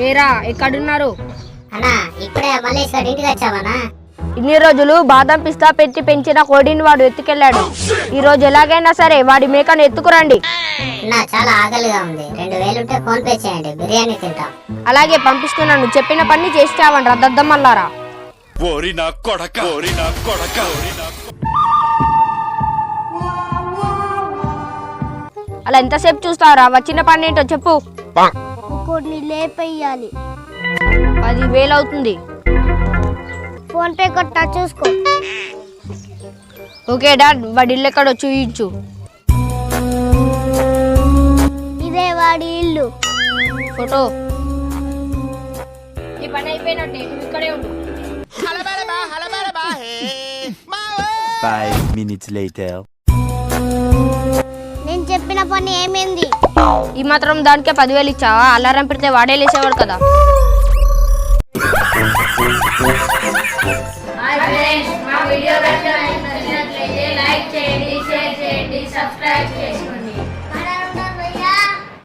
ఏరా ఎక్కడున్నారు? అన్నా ఇప్పుడే మల్లేశ్వర్ ఇంటికి వచ్చావనా? ఇన్ని రోజులు బాదం పిస్తా పెట్టి పెంచిన కోడిని వాడు ఎత్తుకెళ్ళాడు. ఈ రోజు ఎలాగైనా సరే వాడి మేకను ఎత్తుకురండి. నా చాలా ఆకలిగా ఉంది, 2000 ఉంటే ఫోన్ పే చేయండి, బిర్యానీ తింటాం. అలాగే పంపిస్తున్నాను, చెప్పిన పని చేస్తావని రద్దమ్మల్లారా. అలా ఎంతసేపు చూస్తారా? వచ్చిన పని ఏంటో చెప్పు. కొన్ని లేపేయాలి. 10,000 అవుతుంది. ఫోన్ పే కొట్టా చూసుకో. ఓకే డాడ్, వాడి ఇల్లు ఎక్కడో చూయించు. ఇదే వాడి ఇల్లు. ఫోటో. ఈ పని అయిపోయినట్టే, నువ్వు ఇక్కడే ఉండు. 5 minutes later. నేను చెప్పిన పని ఏమైంది? ఈ మాత్రం దానికే 10,000 ఇచ్చావా? అలారం పెడితే వాడే లేసేవాడు కదా. మా వీడియో నచ్చినట్లయితే లైక్ చేయండి, షేర్ చేయండి, సబ్స్క్రైబ్ చేయండి.